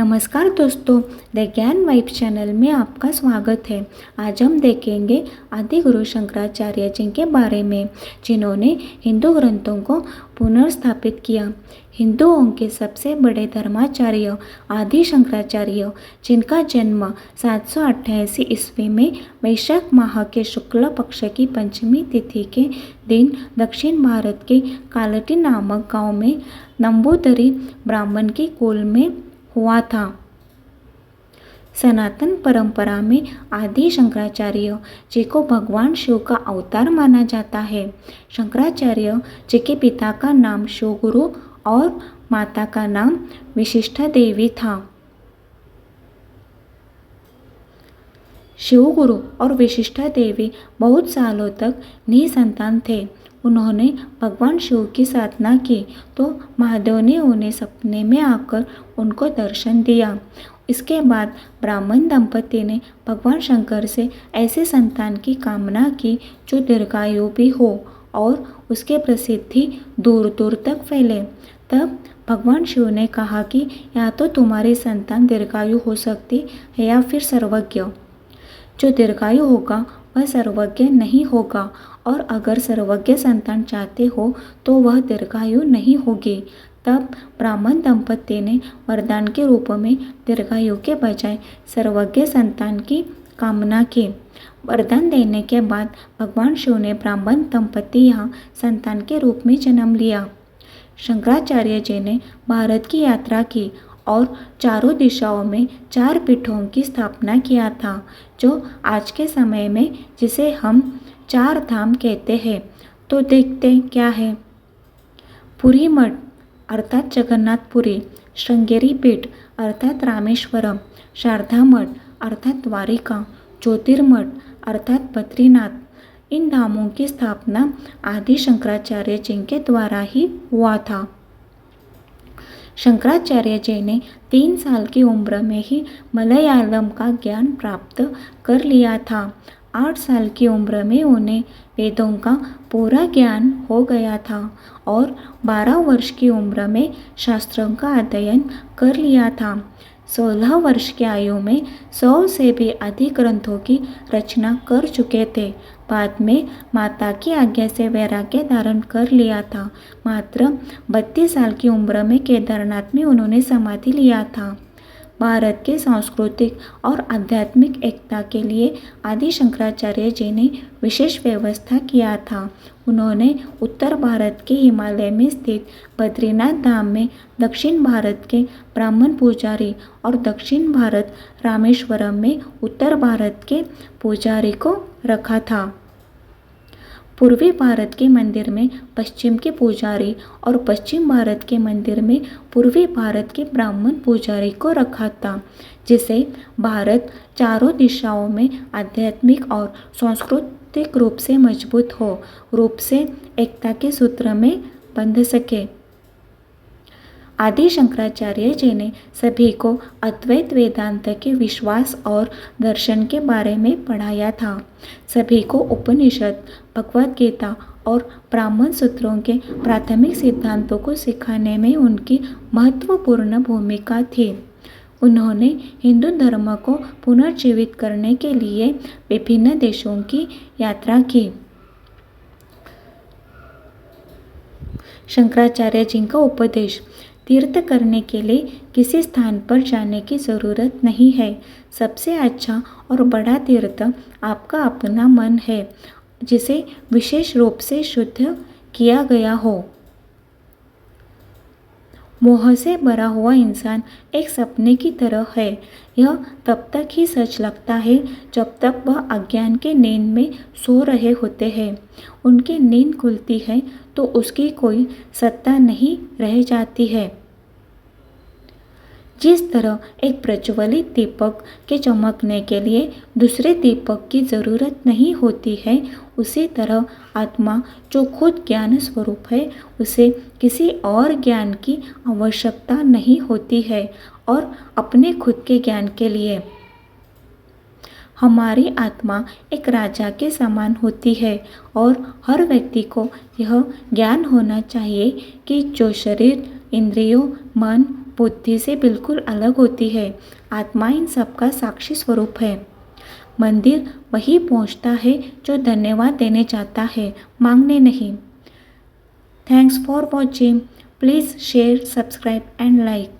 नमस्कार दोस्तों, द ज्ञान वाइब चैनल में आपका स्वागत है। आज हम देखेंगे आदि गुरु शंकराचार्य जी के बारे में, जिन्होंने हिंदू ग्रंथों को पुनर्स्थापित किया। हिंदुओं के सबसे बड़े धर्माचार्य आदि शंकराचार्य, जिनका जन्म 788 ईस्वी में वैशाख माह के शुक्ल पक्ष की पंचमी तिथि के दिन दक्षिण भारत के कालटी नामक गांव में नंबूदरी ब्राह्मण की कुल में हुआ था। सनातन परंपरा में आदि शंकराचार्य जी को भगवान शिव का अवतार माना जाता है। शंकराचार्य जी के पिता का नाम शिवगुरु और माता का नाम विशिष्टा देवी था। शिवगुरु और विशिष्टा देवी बहुत सालों तक निसंतान थे। उन्होंने भगवान शिव की साधना की तो महादेव ने उन्हें सपने में आकर उनको दर्शन दिया। इसके बाद ब्राह्मण दंपति ने भगवान शंकर से ऐसे संतान की कामना की जो दीर्घायु भी हो और उसके प्रसिद्धि दूर दूर तक फैले। तब भगवान शिव ने कहा कि या तो तुम्हारी संतान दीर्घायु हो सकती है या फिर सर्वज्ञ। जो दीर्घायु होगा वह सर्वज्ञ नहीं होगा, और अगर सर्वज्ञ संतान चाहते हो तो वह दीर्घायु नहीं होगी। तब ब्राह्मण दंपति ने वरदान के रूप में दीर्घायु के बजाय सर्वज्ञ संतान की कामना की। वरदान देने के बाद भगवान शिव ने ब्राह्मण दंपति यहाँ संतान के रूप में जन्म लिया। शंकराचार्य जी ने भारत की यात्रा की और चारों दिशाओं में 4 पीठों की स्थापना किया था, जो आज के समय में जिसे हम 4 धाम कहते हैं। तो देखते क्या है। पुरी मठ अर्थात जगन्नाथपुरी, श्रृंगेरी पीठ अर्थात रामेश्वरम, शारदा मठ अर्थात द्वारिका, ज्योतिर्मठ अर्थात बद्रीनाथ। इन धामों की स्थापना आदि शंकराचार्य जी के द्वारा ही हुआ था। शंकराचार्य जी ने 3 साल की उम्र में ही मलयालम का ज्ञान प्राप्त कर लिया था। 8 साल की उम्र में उन्हें वेदों का पूरा ज्ञान हो गया था और 12 वर्ष की उम्र में शास्त्रों का अध्ययन कर लिया था। 16 वर्ष की आयु में 100 से भी अधिक ग्रंथों की रचना कर चुके थे। बाद में माता की आज्ञा से वैराग्य धारण कर लिया था। मात्र 32 साल की उम्र में केदारनाथ में उन्होंने समाधि लिया था। भारत के सांस्कृतिक और आध्यात्मिक एकता के लिए आदि शंकराचार्य जी ने विशेष व्यवस्था किया था। उन्होंने उत्तर भारत के हिमालय में स्थित बद्रीनाथ धाम में दक्षिण भारत के ब्राह्मण पुजारी और दक्षिण भारत रामेश्वरम में उत्तर भारत के पुजारी को रखा था। पूर्वी भारत के मंदिर में पश्चिम के पुजारी और पश्चिम भारत के मंदिर में पूर्वी भारत के ब्राह्मण पुजारी को रखा था, जिससे भारत चारों दिशाओं में आध्यात्मिक और सांस्कृतिक रूप से मजबूत रूप से एकता के सूत्र में बंध सके। आदि शंकराचार्य जी ने सभी को अद्वैत वेदांत के विश्वास और दर्शन के बारे में पढ़ाया था। सभी को उपनिषद, भगवद गीता और ब्राह्मण सूत्रों के प्राथमिक सिद्धांतों को सिखाने में उनकी महत्वपूर्ण भूमिका थी। उन्होंने हिंदू धर्म को पुनर्जीवित करने के लिए विभिन्न देशों की यात्रा की। शंकराचार्य जी का उपदेश: तीर्थ करने के लिए किसी स्थान पर जाने की ज़रूरत नहीं है। सबसे अच्छा और बड़ा तीर्थ आपका अपना मन है, जिसे विशेष रूप से शुद्ध किया गया हो। मोह से भरा हुआ इंसान एक सपने की तरह है। यह तब तक ही सच लगता है जब तक वह अज्ञान के नींद में सो रहे होते हैं। उनकी नींद खुलती है तो उसकी कोई सत्ता नहीं रह जाती है। जिस तरह एक प्रज्वलित दीपक के चमकने के लिए दूसरे दीपक की ज़रूरत नहीं होती है, उसी तरह आत्मा जो खुद ज्ञान स्वरूप है, उसे किसी और ज्ञान की आवश्यकता नहीं होती है। और अपने खुद के ज्ञान के लिए हमारी आत्मा एक राजा के समान होती है और हर व्यक्ति को यह ज्ञान होना चाहिए कि जो शरीर, इंद्रियों, मन बुद्धि से बिल्कुल अलग होती है। आत्मा इन सबका साक्षी स्वरूप है। मंदिर वही पहुंचता है जो धन्यवाद देने चाहता है, मांगने नहीं। Thanks for watching. Please share, subscribe and like.